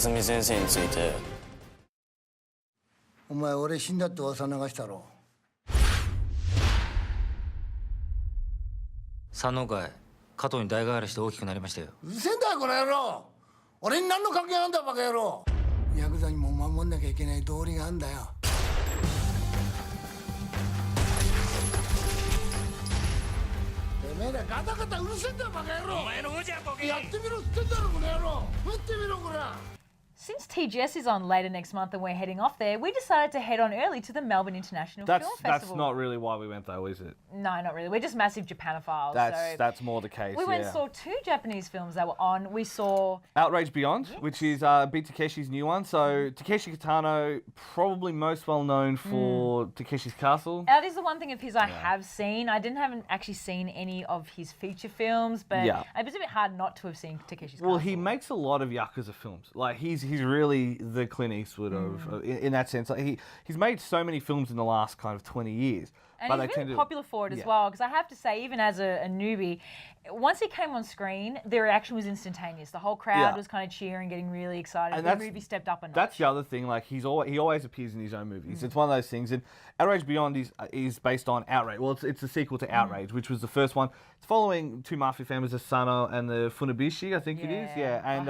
蓮見先生について。お前俺死んだって噂流したろ。佐野会加藤に代替わりして大きくなりましたよ。うるせえんだよこの野郎。俺に何の関係あんだバカ野郎。ヤクザにも守んなきゃいけない道理があんだよ。てめえらガタガタうるせえんだよバカ野郎。お前の無茶ボケ。やってみろっつってんだろこの野郎。打ってみろこら。Since TGS is on later next month and we're heading off there, we decided to head on early to the Melbourne International Film Festival. That's not really why we went though, is it? No, not really. We're just massive Japanophiles. That's more the case. We went and saw 2 Japanese films that were on. We saw Outrage Beyond, which is Beat Takeshi's new one. So Takeshi Kitano, probably most well known for Takeshi's Castle. That is the one thing of his I have seen. Haven't actually seen any of his feature films, but it was a bit hard not to have seen Takeshi's Castle. Well, he makes a lot of Yakuza films. Like he's really the Clint Eastwood of in that sense. Like he's made so many films in the last kind of 20 years. And but he's really popular for it as well, because I have to say, even as a newbie, once he came on screen, the reaction was instantaneous. The whole crowd was kind of cheering, getting really excited. And the movie stepped up a notch. That's the other thing. Like he always appears in his own movies. It's one of those things. And Outrage Beyond is based on Outrage. Well, it's a sequel to Outrage, which was the first one. It's following 2 mafia families, the Sano and the Funabishi, I think it is. Yeah, and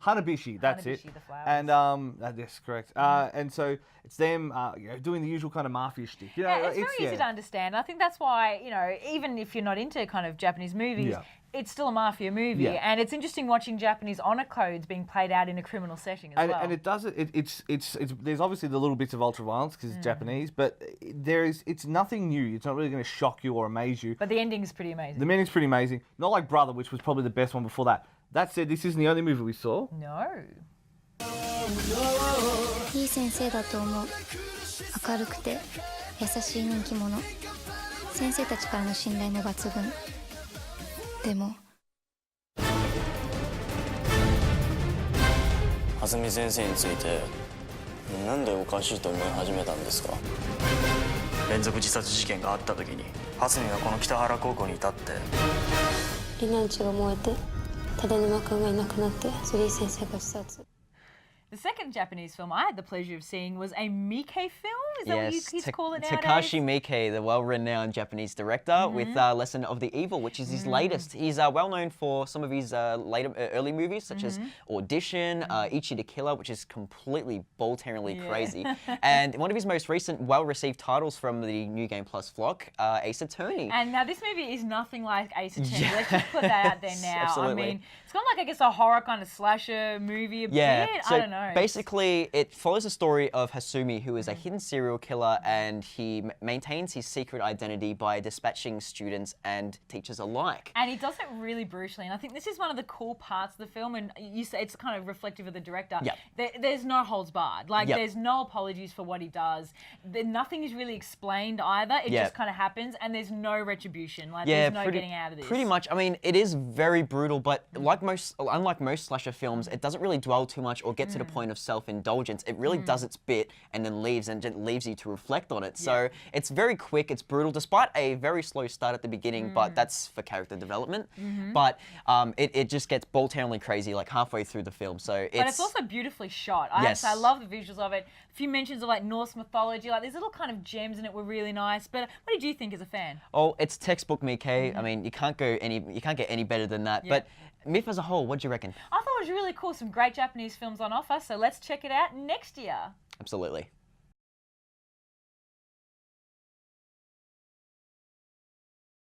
Hanabishi. That's it. The flowers. And yes, correct. And so it's them doing the usual kind of mafia shtick. You know, it's very easy to understand. I think that's why, even if you're not into kind of Japanese movies, it's still a mafia movie, and it's interesting watching Japanese honor codes being played out in a criminal setting as well. And it does it's there's obviously the little bits of ultra violence because it's Japanese, but it's nothing new. It's not really going to shock you or amaze you. But the ending is pretty amazing. The ending's pretty amazing. Not like Brother, which was probably the best one before that. That said, this isn't the only movie we saw. No. いい先生だと思う。明るくて優しい人気者。先生たちからの信頼も抜群。でも蓮見先生についてなんでおかしいと思い始めたんですか。連続自殺事件があった時に蓮見がこの北原高校にいたって。リナんちが燃えて只沼君がいなくなって杉井先生が自殺。 The second Japanese film I had the pleasure of seeing was a Miike film. Is that what you kids call it nowadays? Takashi Miike, the well-renowned Japanese director, with Lesson of the Evil, which is his latest. He's well known for some of his early movies, such as Audition, Ichi the Killer, which is completely ball-tearingly crazy, and one of his most recent well-received titles from the New Game Plus flock, Ace Attorney. And now this movie is nothing like Ace Attorney. Let's just put that out there now. Absolutely. I mean, it's kind of like, I guess, a horror kind of slasher movie a bit. I don't know. Basically, it follows the story of Hasumi, who is a hidden serial killer, and he maintains his secret identity by dispatching students and teachers alike. And he does it really brutally, and I think this is one of the cool parts of the film, and you say it's kind of reflective of the director. There's no holds barred. Like, there's no apologies for what he does. Nothing is really explained either. It just kind of happens, and there's no retribution. Like, there's no getting out of this. Pretty much. I mean, it is very brutal, but unlike most slasher films, it doesn't really dwell too much or get to the point of self-indulgence. It really does its bit and then leaves you to reflect on it. So it's very quick, it's brutal, despite a very slow start at the beginning, but that's for character development. But it just gets ball-tearingly crazy like halfway through the film. So but it's also beautifully shot. I love the visuals of it. A few mentions of like Norse mythology, like these little kind of gems in it were really nice. But what did you think as a fan? Oh, it's textbook Miike. I mean, you can't get any better than that. But MIFF as a whole, what do you reckon? I thought it was really cool. Some great Japanese films on offer, so let's check it out next year. Absolutely.